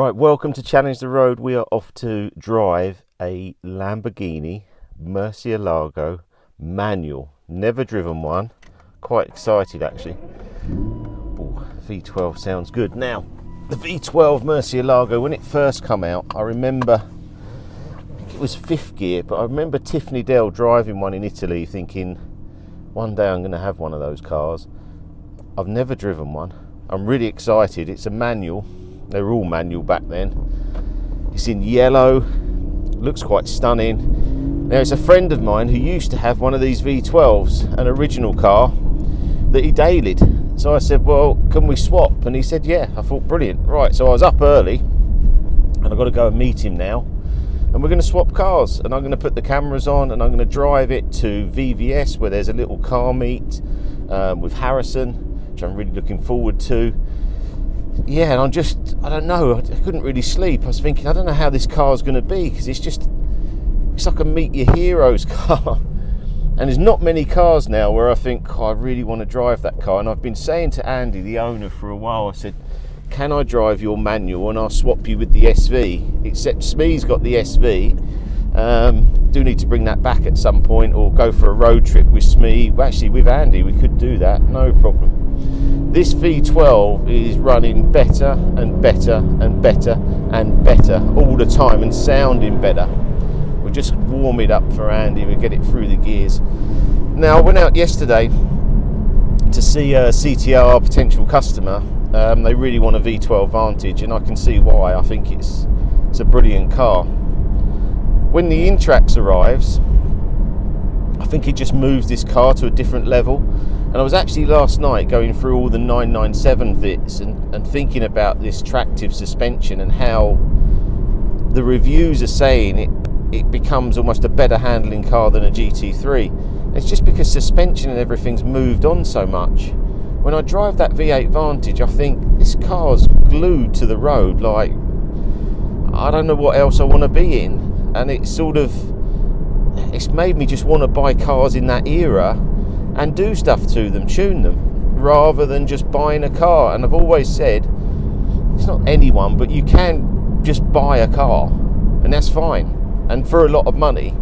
Right, welcome to Challenge the Road. We are off to drive a Lamborghini Murcielago Manual. Never driven one. Quite excited actually. Ooh, V12 sounds good. Now, the V12 Murcielago, when it first come out, I remember, I think it was 5th gear, but I remember Tiffany Dell driving one in Italy thinking, one day I'm going to have one of those cars. I've never driven one. I'm really excited. It's a manual. They were all manual back then. It's in yellow, looks quite stunning. Now, it's a friend of mine who used to have one of these V12s, an original car that he dailied. So I said, well, can we swap? And he said, yeah. I thought, brilliant. Right, so I was up early and I've got to go and meet him now. And we're going to swap cars, and I'm going to put the cameras on and I'm going to drive it to VVS, where there's a little car meet with Harrison, which I'm really looking forward to. Yeah, and I don't know, I couldn't really sleep. I was thinking, I don't know how this car's going to be, because it's like a meet your heroes car. And there's not many cars now where I think, oh, I really want to drive that car. And I've been saying to Andy, the owner, for a while, I said, can I drive your manual and I'll swap you with the SV? Except Smee's got the SV. Do need to bring that back at some point, or go for a road trip with Smee. Well, actually, with Andy, we could do that, no problem. This V12 is running better and better and better and better all the time, and sounding better. We'll just warm it up for Andy, we'll get it through the gears. Now, I went out yesterday to see a CTR potential customer. They really want a V12 Vantage, and I can see why. I think it's a brilliant car. When the Intrax arrives, I think it just moves this car to a different level. And I was actually last night going through all the 997 bits and thinking about this tractive suspension, and how the reviews are saying it becomes almost a better handling car than a GT3. It's just because suspension and everything's moved on so much. When I drive that V8 Vantage, I think this car's glued to the road. Like, I don't know what else I want to be in. And it's made me just want to buy cars in that era and do stuff to them, tune them, rather than just buying a car. And I've always said, it's not anyone, but you can just buy a car, and that's fine, and for a lot of money.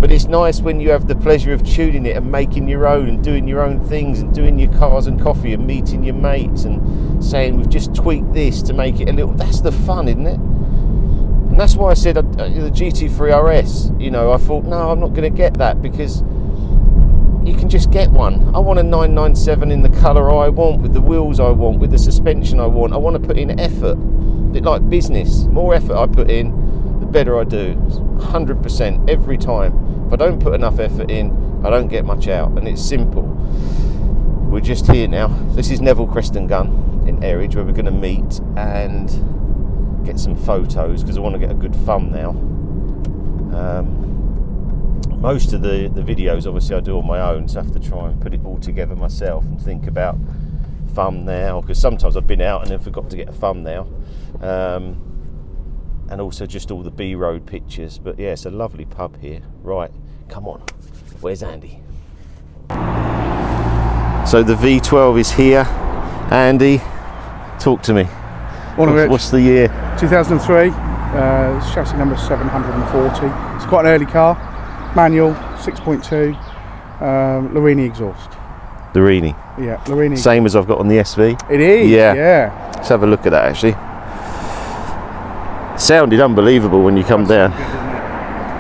But it's nice when you have the pleasure of tuning it and making your own and doing your own things and doing your cars and coffee and meeting your mates and saying, we've just tweaked this to make it a little, that's the fun, isn't it? And that's why I said the GT3 RS, I thought, no, I'm not going to get that, because you can just get one. I want a 997 in the colour I want, with the wheels I want, with the suspension I want. I want to put in effort, a bit like business. More effort I put in, the better I do. 100% every time. If I don't put enough effort in, I don't get much out, and it's simple. We're just here now. This is Neville Creston Gun in Erridge, where we're going to meet and get some photos, because I want to get a good thumbnail. Most of the videos obviously I do on my own, so I have to try and put it all together myself and think about thumbnail, because sometimes I've been out and then forgot to get a thumbnail, and also just all the B-road pictures. But yeah, it's a lovely pub here. Right, come on, where's Andy? So the V12 is here. Andy, talk to me. What's the year? 2003, chassis number 740. It's quite an early car, manual, 6.2, Larini exhaust. Larini? Yeah, Larini. Same as I've got on the SV? It is, yeah. Let's have a look at that actually. Sounded unbelievable when you come down.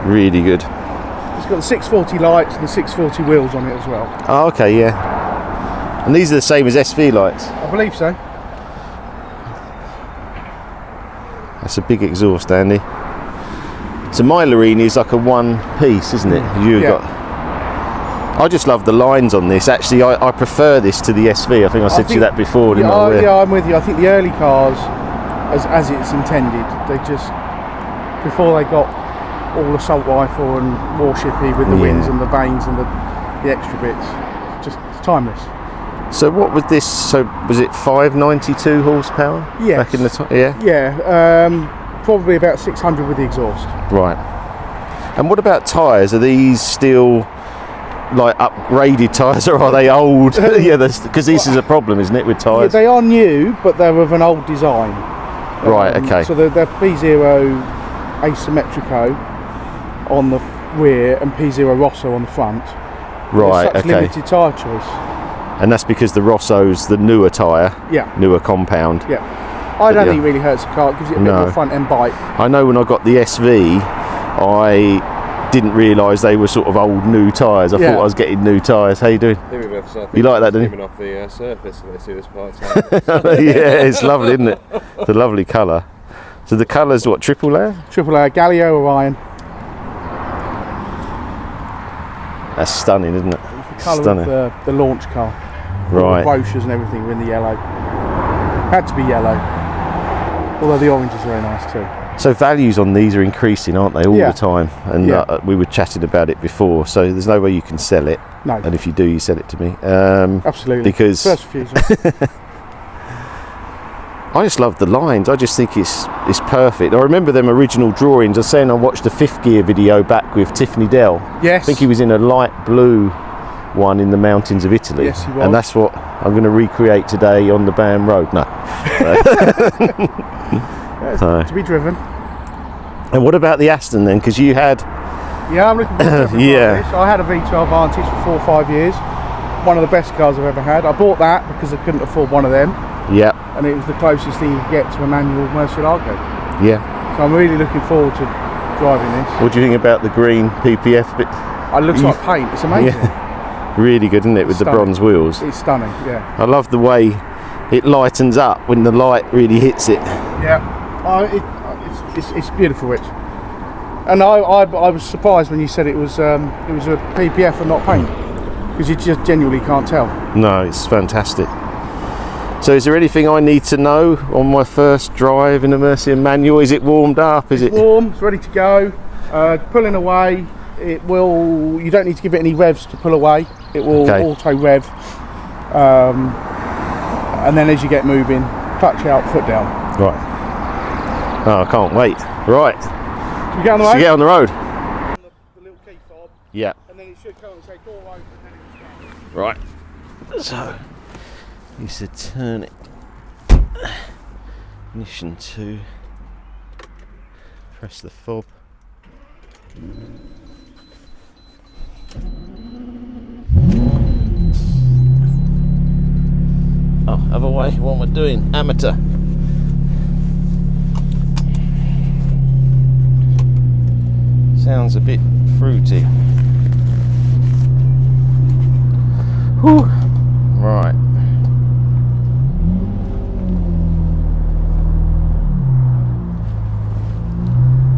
Good, really good. It's got the 640 lights and the 640 wheels on it as well. Oh, okay, yeah. And these are the same as SV lights? I believe so. That's a big exhaust, Andy. So my Larini is like a one piece, isn't it? I just love the lines on this. Actually, I prefer this to the SV. I think I said to you that before. Yeah, I'm with you. I think the early cars, as it's intended, they just, before they got all the assault rifle and warshipy with the wings and the vanes and the extra bits, just timeless. So what was this? So was it 592 horsepower? Yes. Back in the time? Yeah. Yeah. Probably about 600 with the exhaust. Right. And what about tyres? Are these still like upgraded tyres, or are they old? Yeah, because this is a problem, isn't it, with tyres? Yeah, they are new, but they're of an old design. Right, okay. So they're P0 asymmetrico on the rear and P0 Rosso on the front. Right, There's such okay. limited tyre choice. And that's because the Rosso's the newer tyre, Yeah. newer compound. Yeah. I don't think it really hurts the car. It gives it a bit more front end bite. I know when I got the SV, I didn't realise they were sort of old new tyres. I thought I was getting new tyres. How you doing? You like that, don't you? Off the surface, so they see this part. Yeah, it's lovely, isn't it? It's a lovely colour. So the colour's what, triple layer? Triple layer, Gallio Orion. That's stunning, isn't it? The colour of the launch car. Right. The brochures and everything were in the yellow. Had to be yellow. Although the orange is very nice too. So values on these are increasing, aren't they, all the time? And we were chatting about it before, so there's no way you can sell it. No. And if you do, you sell it to me. Absolutely. Because first refusal. I just love the lines. I just think it's perfect. I remember them original drawings. I was saying I watched a fifth gear video back with Tiffany Dell. Yes. I think he was in a light blue one in the mountains of Italy. Yes, he was. And that's what I'm going to recreate today on the Bam Road. No. To be driven. And what about the Aston then? Because you had... Yeah, I'm looking forward to this. I had a V12 Vantage for 4 or 5 years. One of the best cars I've ever had. I bought that because I couldn't afford one of them. Yeah. And it was the closest thing you could get to a manual Murcielago. Yeah. So I'm really looking forward to driving this. What do you think about the green PPF bit? It looks like paint. It's amazing. Yeah. Really good, isn't it, with the bronze wheels? It's stunning, yeah. I love the way it lightens up when the light really hits it. Yeah. It's beautiful, Rich. And I was surprised when you said it was a PPF and not paint, because you just genuinely can't tell. No, it's fantastic. So is there anything I need to know on my first drive in a Murcia manual? Is it warmed up? It's warm, it's ready to go. Pulling away, it will. You don't need to give it any revs to pull away. It will auto rev. And then as you get moving, clutch out, foot down. Right. Oh, I can't wait. Right. Should we get on the road? Should we get on the road? The little key fob. Yeah. And then it should come and say door open, and then it will start. Right. So, you said turn it. Ignition 2. Press the fob. Oh, other way. What am I doing? Amateur. Sounds a bit fruity. Whew. Right.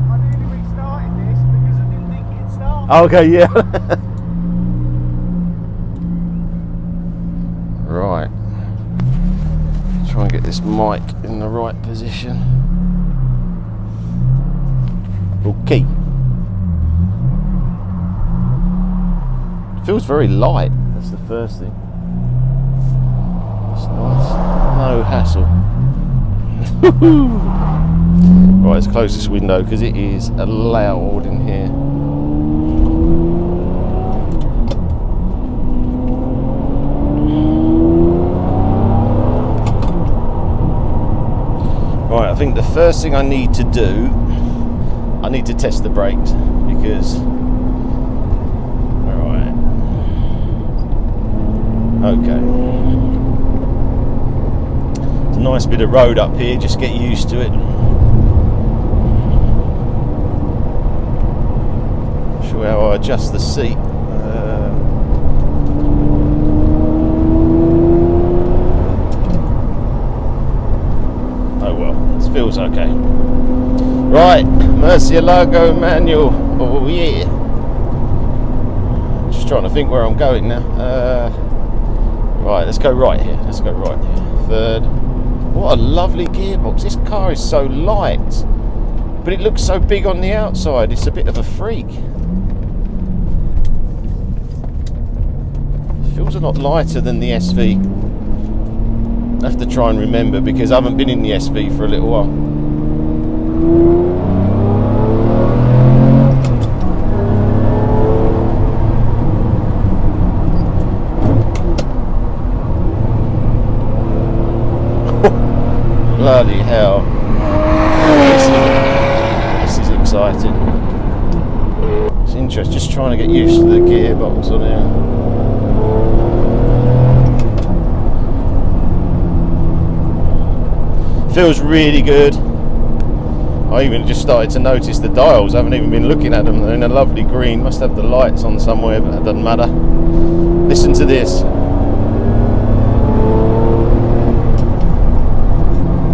I nearly restarted this because I didn't think it'd start. Okay, yeah. Right. Try and get this mic in the right position. Okay. Feels very light. That's the first thing. That's nice. No hassle. Right, let's close this window because it is loud in here. Right, I think the first thing I need to do, I need to test the brakes because, alright, okay. It's a nice bit of road up here, just get used to it. Not sure how I adjust the seat. Feels okay. Right, Murcielago Manual. Oh yeah. Just trying to think where I'm going now. Right, let's go right here. Let's go right here. Third. What a lovely gearbox. This car is so light, but it looks so big on the outside. It's a bit of a freak. It feels a lot lighter than the SV. I have to try and remember because I haven't been in the SV for a little while. Bloody hell. interest, just trying to get used to the gearbox on here. Feels really good. I even just started to notice the dials. I haven't even been looking at them. They're in a lovely green. Must have the lights on somewhere, but that doesn't matter. Listen to this.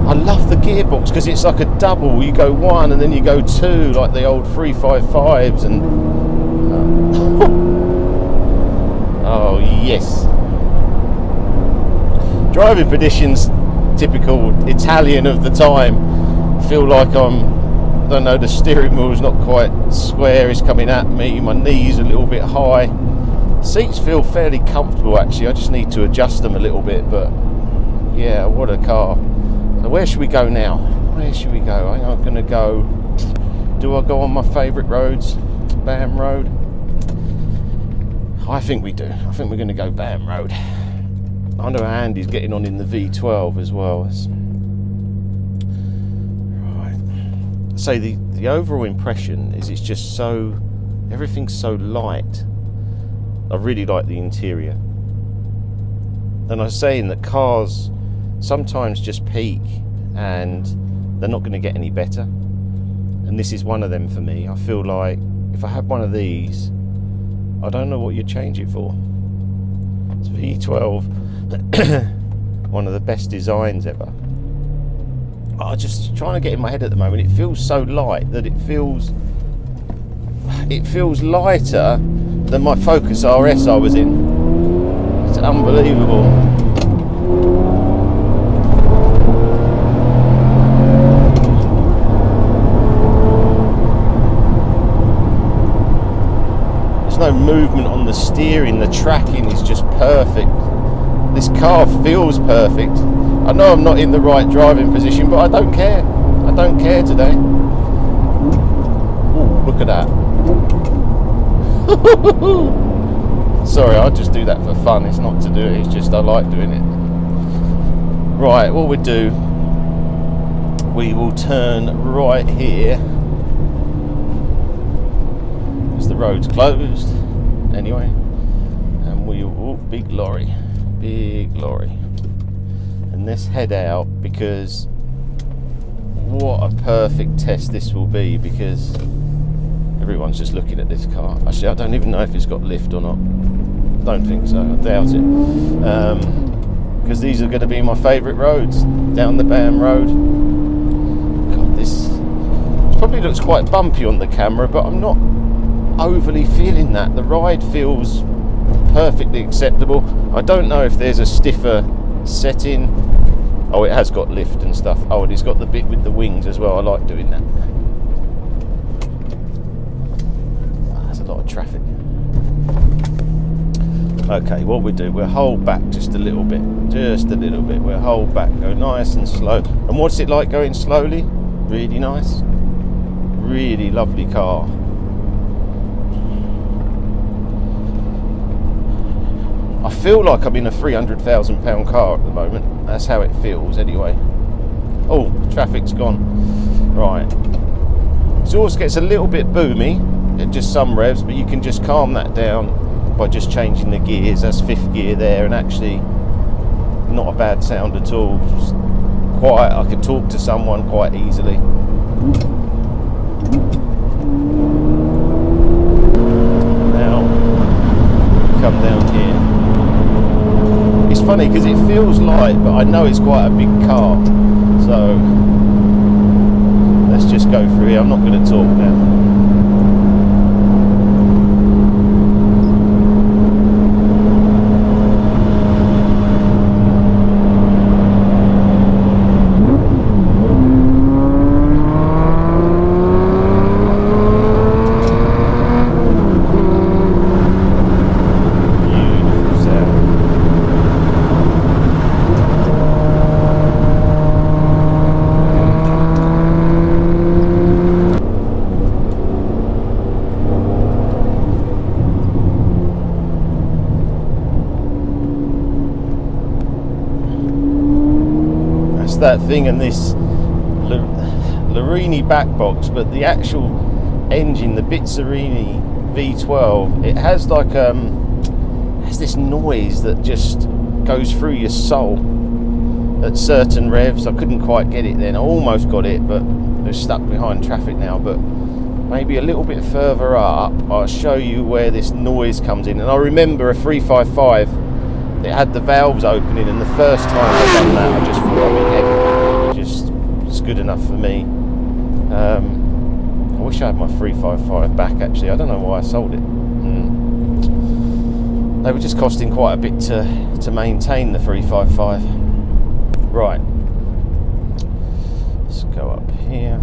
I love the gearbox because it's like a double. You go one and then you go two, like the old 355s, and oh yes. Driving conditions, typical Italian of the time. Feel like I don't know, the steering wheel's not quite square, it's coming at me, my knees a little bit high. Seats feel fairly comfortable actually, I just need to adjust them a little bit, but yeah, what a car. So where should we go now? Where should we go? I'm going to go, do I go on my favourite roads? Bam Road? I think we do. I think we're going to go Bam Road. I know Andy's getting on in the V12 as well. Right. So the overall impression is it's just so, everything's so light. I really like the interior. And I was saying that cars sometimes just peak and they're not going to get any better. And this is one of them for me. I feel like if I had one of these, I don't know what you'd change it for. It's V12, one of the best designs ever. I'm just trying to get in my head at the moment. It feels so light that it feels lighter than my Focus RS I was in. It's unbelievable. There's no movement on the steering, the tracking is just perfect. This car feels perfect. I know I'm not in the right driving position, but I don't care. I don't care today. Ooh, look at that. Sorry, I just do that for fun. It's not to do it, it's just I like doing it. Right, what we do, we will turn right here. Because the road's closed. Anyway. And we will, big lorry. And let's head out, because what a perfect test this will be, because everyone's just looking at this car. Actually, I don't even know if it's got lift or not. Don't think so, I doubt it. Because these are going to be my favourite roads, down the Bam Road. God, this probably looks quite bumpy on the camera, but I'm not overly feeling that. The ride feels perfectly acceptable. I don't know if there's a stiffer setting. Oh, it has got lift and stuff. Oh, and it's got the bit with the wings as well. I like doing that. Oh, there's a lot of traffic. Okay, what we do, we'll hold back just a little bit. We'll hold back, go nice and slow. And what's it like going slowly? Really nice. Really lovely car. I feel like I'm in a £300,000 car at the moment. That's how it feels anyway. Oh, traffic's gone. Right. Exhaust gets a little bit boomy at just some revs, but you can just calm that down by just changing the gears. That's 5th gear there, and actually not a bad sound at all. Just quiet. I could talk to someone quite easily. Now, come down here. It's funny because it feels light, but I know it's quite a big car, so let's just go through here. I'm not going to talk now. That thing and this Larini back box, but the actual engine, the Bizzarini V12, it has like has this noise that just goes through your soul at certain revs. I couldn't quite get it then. I almost got it, but they're stuck behind traffic now. But maybe a little bit further up, I'll show you where this noise comes in. And I remember a 355, it had the valves opening, and the first time I done that, I just thought, I mean, it's good enough for me. I wish I had my 355 back actually. I don't know why I sold it. They were just costing quite a bit to maintain the 355. Right, let's go up here.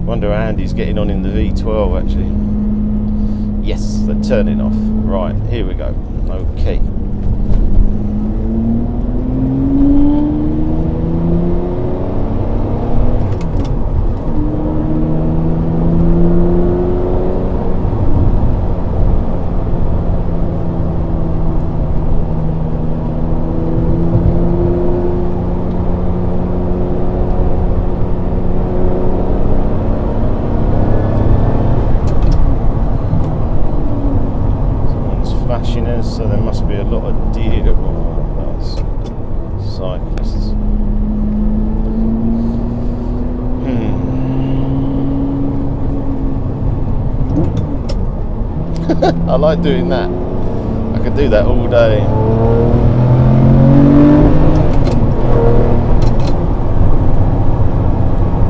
Wonder how Andy's getting on in the V12 actually. Yes, they're turning off. Right, here we go. Okay. So there must be a lot of deer. Oh, that's cyclists. I like doing that. I could do that all day.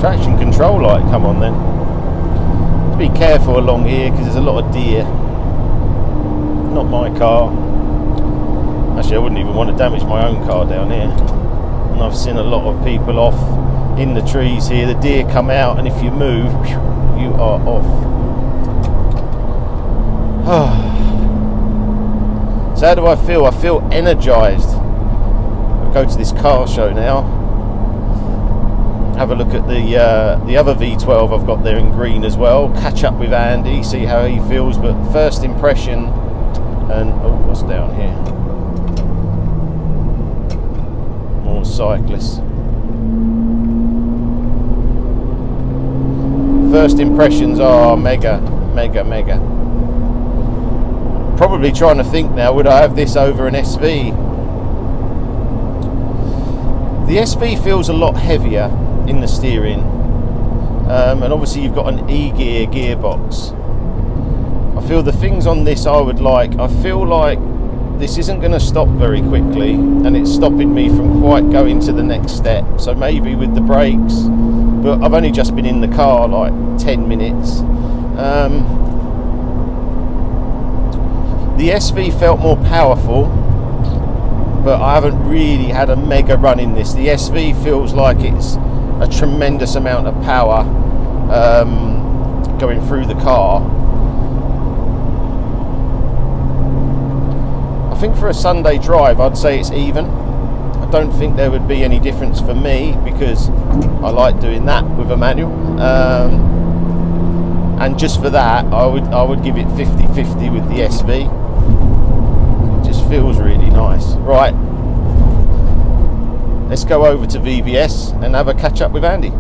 Traction control light come on then. Be careful along here because there's a lot of deer. Not my car. Actually, I wouldn't even want to damage my own car down here. And I've seen a lot of people off in the trees here. The deer come out, and if you move, you are off. So how do I feel? I feel energized. I'll go to this car show now. Have a look at the other V12 I've got there in green as well. Catch up with Andy, see how he feels. But first impression. And oh, what's down here? More cyclists. First impressions are mega. Probably trying to think now, would I have this over an SV? The SV feels a lot heavier in the steering, and obviously you've got an E-gear gearbox. I feel the things on this I would like. I feel like this isn't going to stop very quickly, and it's stopping me from quite going to the next step. So maybe with the brakes, but I've only just been in the car like 10 minutes. The SV felt more powerful, but I haven't really had a mega run in this. The SV feels like it's a tremendous amount of power going through the car. I think for a Sunday drive, I'd say it's even. I don't think there would be any difference for me because I like doing that with a manual. And just for that, I would give it 50-50 with the SV. It just feels really nice. Right, let's go over to VVS and have a catch up with Andy.